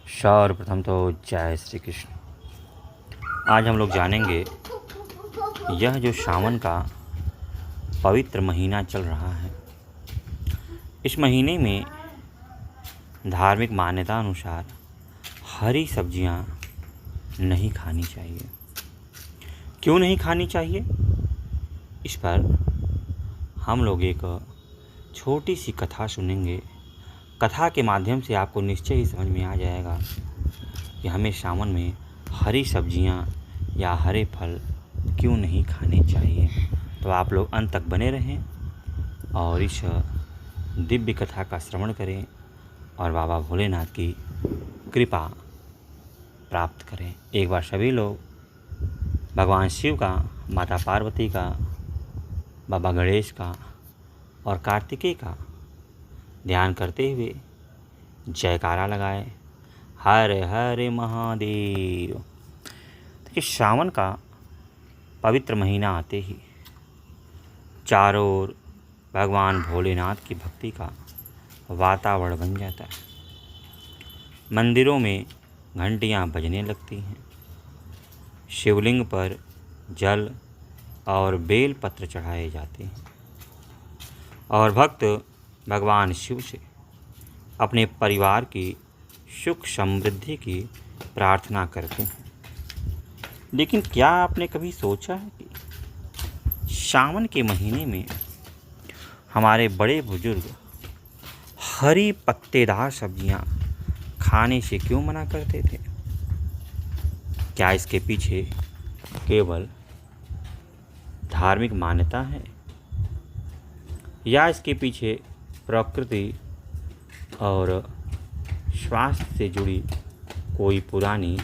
सर्वप्रथम तो जय श्री कृष्ण। आज हम लोग जानेंगे यह जो सावन का पवित्र महीना चल रहा है, इस महीने में धार्मिक मान्यता अनुसार हरी सब्जियां नहीं खानी चाहिए। क्यों नहीं खानी चाहिए, इस पर हम लोग एक छोटी सी कथा सुनेंगे। कथा के माध्यम से आपको निश्चय ही समझ में आ जाएगा कि हमें सावन में हरी सब्जियां या हरे फल क्यों नहीं खाने चाहिए। तो आप लोग अंत तक बने रहें और इस दिव्य कथा का श्रवण करें और बाबा भोलेनाथ की कृपा प्राप्त करें। एक बार सभी लोग भगवान शिव का, माता पार्वती का, बाबा गणेश का और कार्तिकेय का ध्यान करते हुए जयकारा लगाए, हरे हरे महादेव। देखिए, सावन का पवित्र महीना आते ही चारों ओर भगवान भोलेनाथ की भक्ति का वातावरण बन जाता है। मंदिरों में घंटियां बजने लगती हैं, शिवलिंग पर जल और बेल पत्र चढ़ाए जाते हैं और भक्त भगवान शिव से अपने परिवार की सुख समृद्धि की प्रार्थना करते हैं। लेकिन क्या आपने कभी सोचा है कि सावन के महीने में हमारे बड़े बुजुर्ग हरी पत्तेदार सब्जियां खाने से क्यों मना करते थे? क्या इसके पीछे केवल धार्मिक मान्यता है या इसके पीछे प्रकृति और स्वास्थ्य से जुड़ी कोई पुरानी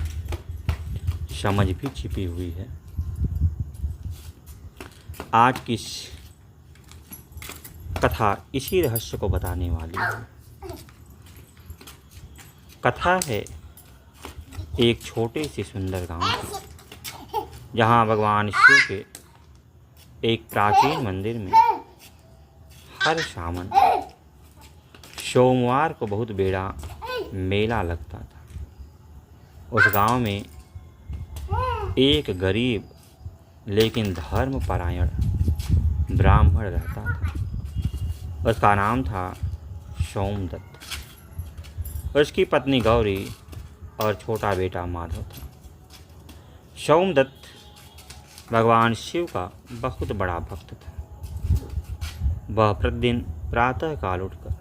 समझ भी छिपी हुई है? आज की कथा इसी रहस्य को बताने वाली है। कथा है एक छोटे से सुंदर गांव की, जहां भगवान शिव के एक प्राचीन मंदिर में हर सावन सोमवार को बहुत बड़ा मेला लगता था। उस गांव में एक गरीब लेकिन धर्मपरायण ब्राह्मण रहता था। उसका नाम था सोमदत्त। उसकी पत्नी गौरी और छोटा बेटा माधव था। सोमदत्त भगवान शिव का बहुत बड़ा भक्त था। वह प्रतिदिन प्रातः काल उठकर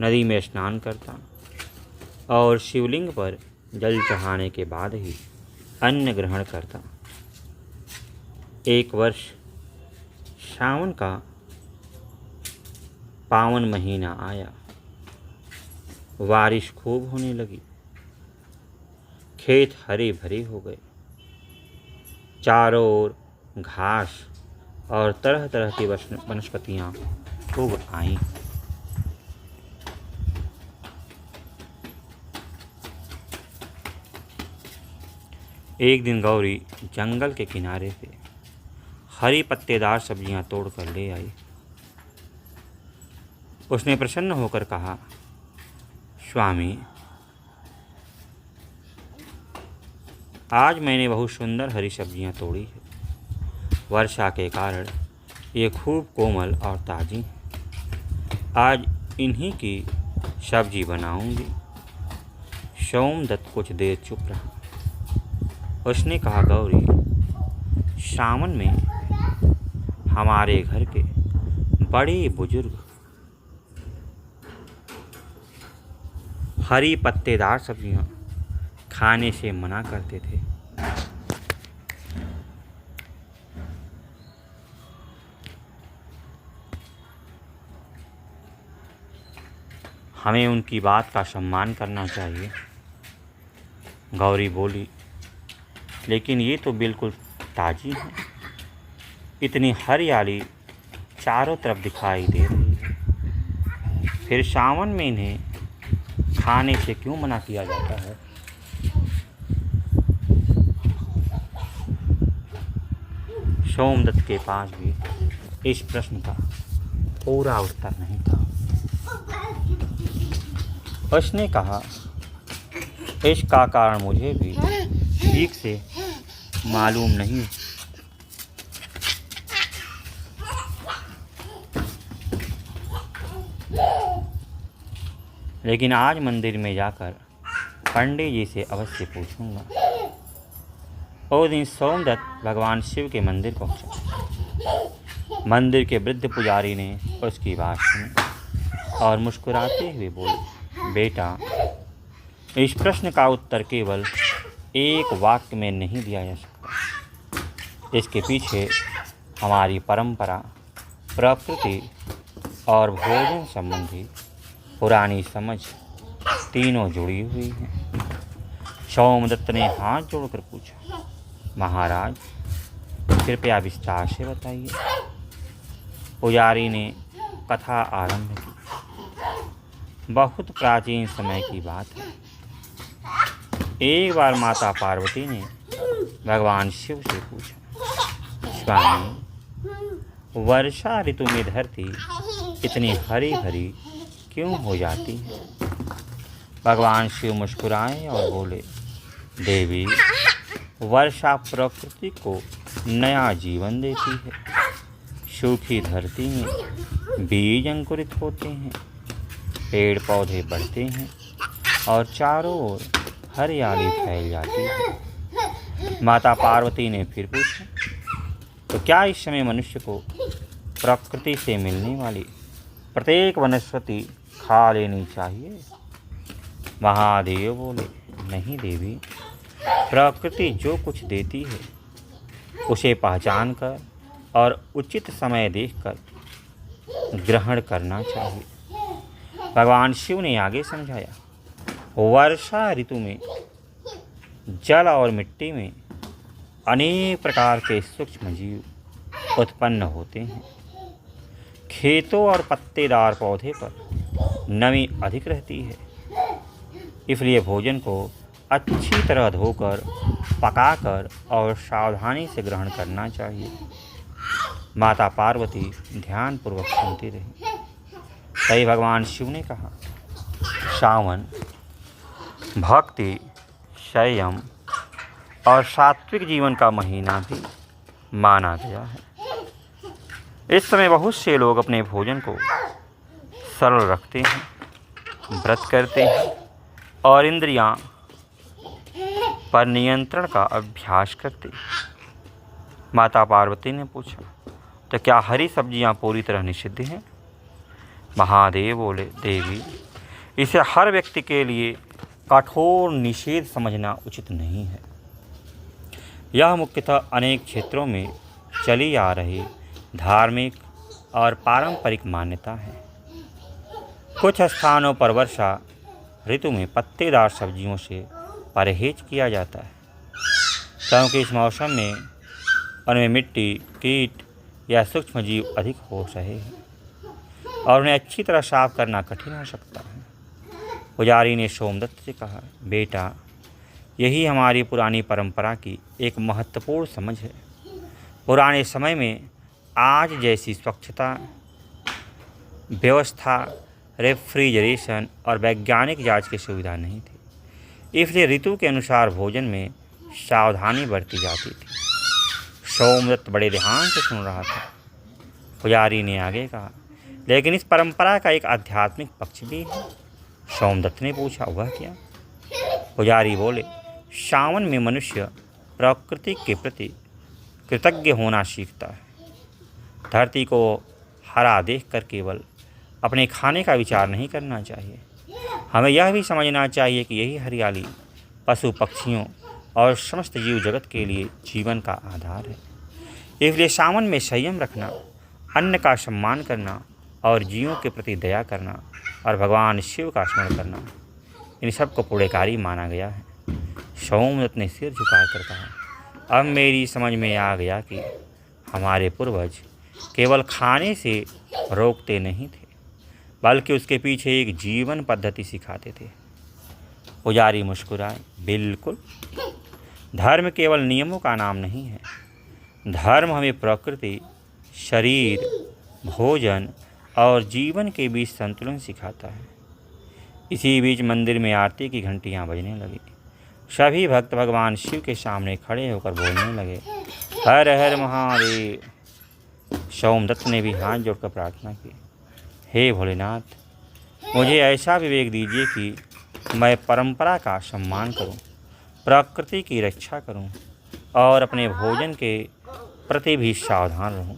नदी में स्नान करता और शिवलिंग पर जल चढ़ाने के बाद ही अन्न ग्रहण करता। एक वर्ष सावन का पावन महीना आया। बारिश खूब होने लगी, खेत हरे भरे हो गए, चारों ओर घास और तरह तरह की वनस्पतियां खूब आईं। एक दिन गौरी जंगल के किनारे से हरी पत्तेदार सब्जियां तोड़कर ले आई। उसने प्रसन्न होकर कहा, स्वामी, आज मैंने बहुत सुंदर हरी सब्जियां तोड़ी है। वर्षा के कारण ये खूब कोमल और ताज़ी हैं। आज इन्हीं की सब्जी बनाऊंगी। सोमदत्त कुछ देर चुप रहा। उसने कहा, गौरी, सावन में हमारे घर के बड़े बुजुर्ग हरी पत्तेदार सब्जियां खाने से मना करते थे। हमें उनकी बात का सम्मान करना चाहिए। गौरी बोली, लेकिन ये तो बिल्कुल ताज़ी है। इतनी हरियाली चारों तरफ दिखाई दे रही है, फिर सावन में इन्हें खाने से क्यों मना किया जाता है? सोमदत्त के पास भी इस प्रश्न का पूरा उत्तर नहीं था। उसने कहा, इसका कारण मुझे भी ठीक से मालूम नहीं। लेकिन आज मंदिर में जाकर पंडित जी से अवश्य पूछूंगा। उस दिन सोमदत्त भगवान शिव के मंदिर पहुंचा। मंदिर के वृद्ध पुजारी ने उसकी बात सुनी और मुस्कुराते हुए बोले, बेटा, इस प्रश्न का उत्तर केवल एक वाक्य में नहीं दिया जा सकता। इसके पीछे हमारी परंपरा, प्रकृति और भोजन संबंधी पुरानी समझ तीनों जुड़ी हुई हैं। सोमदत्त ने हाथ जोड़कर पूछा, महाराज, कृपया विस्तार से बताइए। पुजारी ने कथा आरंभ की। बहुत प्राचीन समय की बात है। एक बार माता पार्वती ने भगवान शिव से पूछा, स्वामी, वर्षा ऋतु में धरती इतनी हरी भरी क्यों हो जाती है? भगवान शिव मुस्कुराए और बोले, देवी, वर्षा प्रकृति को नया जीवन देती है। सूखी धरती में बीज अंकुरित होते हैं, पेड़ पौधे बढ़ते हैं और चारों ओर हरियाली फैल जाती है। माता पार्वती ने फिर पूछा, तो क्या इस समय मनुष्य को प्रकृति से मिलने वाली प्रत्येक वनस्पति खा लेनी चाहिए? महादेव बोले, नहीं देवी, प्रकृति जो कुछ देती है उसे पहचान कर और उचित समय देखकर ग्रहण करना चाहिए। भगवान शिव ने आगे समझाया, वर्षा ऋतु में जल और मिट्टी में अनेक प्रकार के सूक्ष्म जीव उत्पन्न होते हैं। खेतों और पत्तेदार पौधे पर नमी अधिक रहती है, इसलिए भोजन को अच्छी तरह धोकर, पकाकर और सावधानी से ग्रहण करना चाहिए। माता पार्वती ध्यानपूर्वक सुनती रही। तभी भगवान शिव ने कहा, सावन भक्ति, संयम और सात्विक जीवन का महीना भी माना गया है। इस समय बहुत से लोग अपने भोजन को सरल रखते हैं, व्रत करते हैं और इंद्रियां पर नियंत्रण का अभ्यास करते हैं। माता पार्वती ने पूछा, तो क्या हरी सब्जियां पूरी तरह निषिद्ध हैं? महादेव बोले, देवी, इसे हर व्यक्ति के लिए कठोर निषेध समझना उचित नहीं है। यह मुख्यतः अनेक क्षेत्रों में चली आ रही धार्मिक और पारंपरिक मान्यता है। कुछ स्थानों पर वर्षा ऋतु में पत्तेदार सब्जियों से परहेज किया जाता है, क्योंकि इस मौसम में उनमें मिट्टी, कीट या सूक्ष्म जीव अधिक हो रहे हैं और उन्हें अच्छी तरह साफ करना कठिन हो सकता है। पुजारी ने सोमदत्त से कहा, बेटा, यही हमारी पुरानी परंपरा की एक महत्वपूर्ण समझ है। पुराने समय में आज जैसी स्वच्छता, व्यवस्था, रेफ्रिजरेशन और वैज्ञानिक जांच की सुविधा नहीं थी, इसलिए ऋतु के अनुसार भोजन में सावधानी बरती जाती थी। सोमदत्त बड़े ध्यान से सुन रहा था। पुजारी ने आगे कहा, लेकिन इस परंपरा का एक आध्यात्मिक पक्ष भी है। सोमदत्त ने पूछा, वह क्या? पुजारी बोले, सावन में मनुष्य प्रकृति के प्रति कृतज्ञ होना सीखता है। धरती को हरा देखकर केवल अपने खाने का विचार नहीं करना चाहिए, हमें यह भी समझना चाहिए कि यही हरियाली पशु पक्षियों और समस्त जीव जगत के लिए जीवन का आधार है। इसलिए सावन में संयम रखना, अन्न का सम्मान करना और जीवों के प्रति दया करना और भगवान शिव का स्मरण करना, इन सब को पुण्यकारी माना गया है। सोमदत्त ने सिर झुकाकर कहा, अब मेरी समझ में आ गया कि हमारे पूर्वज केवल खाने से रोकते नहीं थे, बल्कि उसके पीछे एक जीवन पद्धति सिखाते थे। पुजारी मुस्कुराए, बिल्कुल, धर्म केवल नियमों का नाम नहीं है। धर्म हमें प्रकृति, शरीर, भोजन और जीवन के बीच संतुलन सिखाता है। इसी बीच मंदिर में आरती की घंटियां बजने लगी। सभी भक्त भगवान शिव के सामने खड़े होकर बोलने लगे, हर हर महादेव। सोमदत्त ने भी हाथ जोड़कर प्रार्थना की, हे भोलेनाथ, मुझे ऐसा विवेक दीजिए कि मैं परंपरा का सम्मान करूं, प्रकृति की रक्षा करूं और अपने भोजन के प्रति भी सावधान रहूं।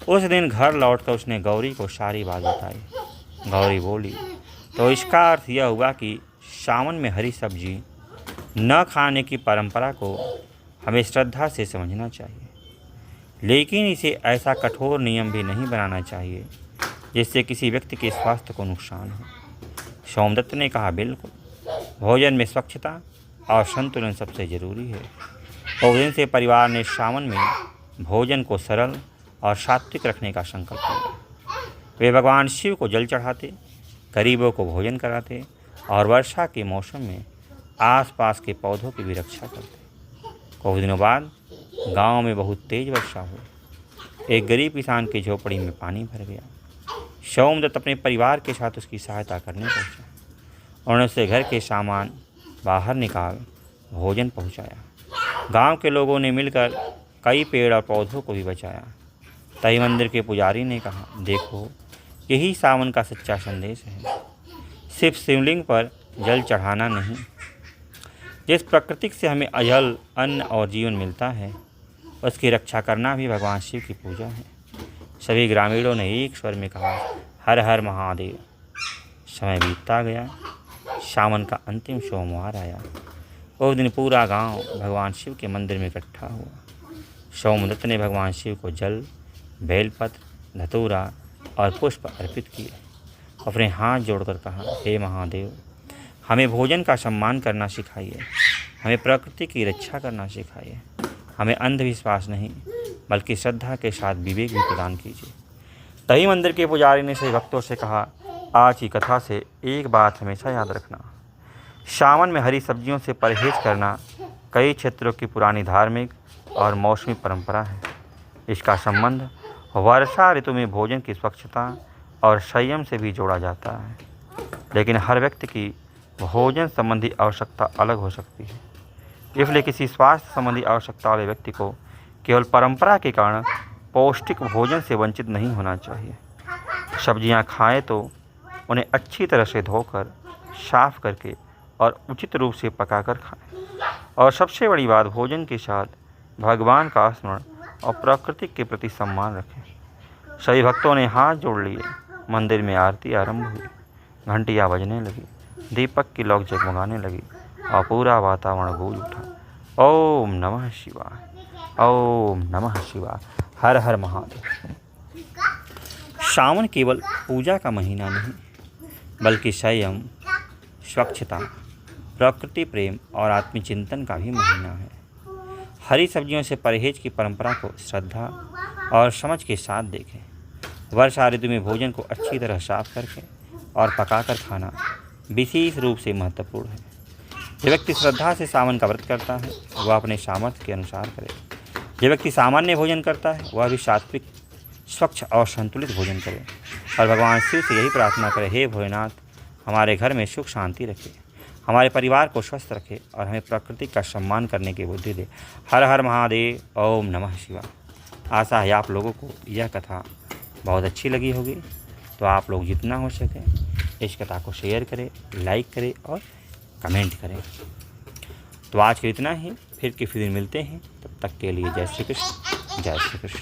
उस दिन घर लौटकर उसने गौरी को सारी बात बताई। गौरी बोली, तो इसका अर्थ यह हुआ कि सावन में हरी सब्जी न खाने की परंपरा को हमें श्रद्धा से समझना चाहिए, लेकिन इसे ऐसा कठोर नियम भी नहीं बनाना चाहिए जिससे किसी व्यक्ति के स्वास्थ्य को नुकसान हो। सोमदत्त ने कहा, बिल्कुल, भोजन में स्वच्छता और संतुलन सबसे जरूरी है। उस दिन से परिवार ने सावन में भोजन को सरल और सात्विक रखने का संकल्प लिया। वे भगवान शिव को जल चढ़ाते, गरीबों को भोजन कराते और वर्षा के मौसम में आसपास के पौधों की भी रक्षा करते। कुछ दिनों बाद गांव में बहुत तेज वर्षा हुई। एक गरीब किसान की झोपड़ी में पानी भर गया। सोमदत्त अपने परिवार के साथ उसकी सहायता करने पहुंचा। उन्होंने उसे घर के सामान बाहर निकाल भोजन पहुंचाया। गांव के लोगों ने मिलकर कई पेड़ और पौधों को भी बचाया। तभी मंदिर के पुजारी ने कहा, देखो, यही सावन का सच्चा संदेश है, सिर्फ शिवलिंग पर जल चढ़ाना नहीं। जिस प्रकृति से हमें जल, अन्न और जीवन मिलता है, उसकी रक्षा करना भी भगवान शिव की पूजा है। सभी ग्रामीणों ने एक स्वर में कहा, हर हर महादेव। समय बीतता गया। सावन का अंतिम सोमवार आया। उस दिन पूरा गांव भगवान शिव के मंदिर में इकट्ठा हुआ। सोमदत्त ने भगवान शिव को जल, बेलपत्र, धतूरा और पुष्प अर्पित किए। अपने हाथ जोड़कर कहा, हे महादेव, हमें भोजन का सम्मान करना सिखाइए, हमें प्रकृति की रक्षा करना सिखाइए, हमें अंधविश्वास नहीं बल्कि श्रद्धा के साथ विवेक भी प्रदान कीजिए। तभी मंदिर के पुजारी ने सभी भक्तों से कहा, आज की कथा से एक बात हमेशा याद रखना, सावन में हरी सब्जियों से परहेज करना कई क्षेत्रों की पुरानी धार्मिक और मौसमी परंपरा है। इसका संबंध वर्षा ऋतु में भोजन की स्वच्छता और संयम से भी जोड़ा जाता है। लेकिन हर व्यक्ति की भोजन संबंधी आवश्यकता अलग हो सकती है, इसलिए किसी स्वास्थ्य संबंधी आवश्यकता वाले व्यक्ति को केवल परंपरा के कारण पौष्टिक भोजन से वंचित नहीं होना चाहिए। सब्जियां खाएं तो उन्हें अच्छी तरह से धोकर, साफ करके और उचित रूप से पकाकर खाएं। और सबसे बड़ी बात, भोजन के साथ भगवान का स्मरण और प्रकृति के प्रति सम्मान रखें। सभी भक्तों ने हाथ जोड़ लिए। मंदिर में आरती आरंभ हुई। घंटियाँ बजने लगी, दीपक की लौ जगमगाने लगी और पूरा वातावरण गूंज उठा। ओम नमः शिवाय, ओम नमः शिवाय, हर हर महादेव। सावन केवल पूजा का महीना नहीं बल्कि संयम, स्वच्छता, प्रकृति प्रेम और आत्मचिंतन का भी महीना है। हरी सब्जियों से परहेज की परंपरा को श्रद्धा और समझ के साथ देखें। वर्षा ऋतु में भोजन को अच्छी तरह साफ करके और पकाकर खाना विशेष रूप से महत्वपूर्ण है। जो व्यक्ति श्रद्धा से सावन का व्रत करता है वह अपने सामर्थ्य के अनुसार करे। जो व्यक्ति सामान्य भोजन करता है वह भी सात्विक, स्वच्छ और संतुलित भोजन करे और भगवान शिव से यही प्रार्थना करे, हे भोलेनाथ, हमारे घर में सुख शांति रखे, हमारे परिवार को स्वस्थ रखे और हमें प्रकृति का सम्मान करने की बुद्धि दे। हर हर महादेव, ओम नमः शिवाय। आशा है आप लोगों को यह कथा बहुत अच्छी लगी होगी, तो आप लोग जितना हो सके इस कथा को शेयर करें, लाइक करें और कमेंट करें। तो आज के इतना ही, फिर किसी दिन मिलते हैं, तब तक के लिए जय श्री कृष्ण, जय श्री कृष्ण।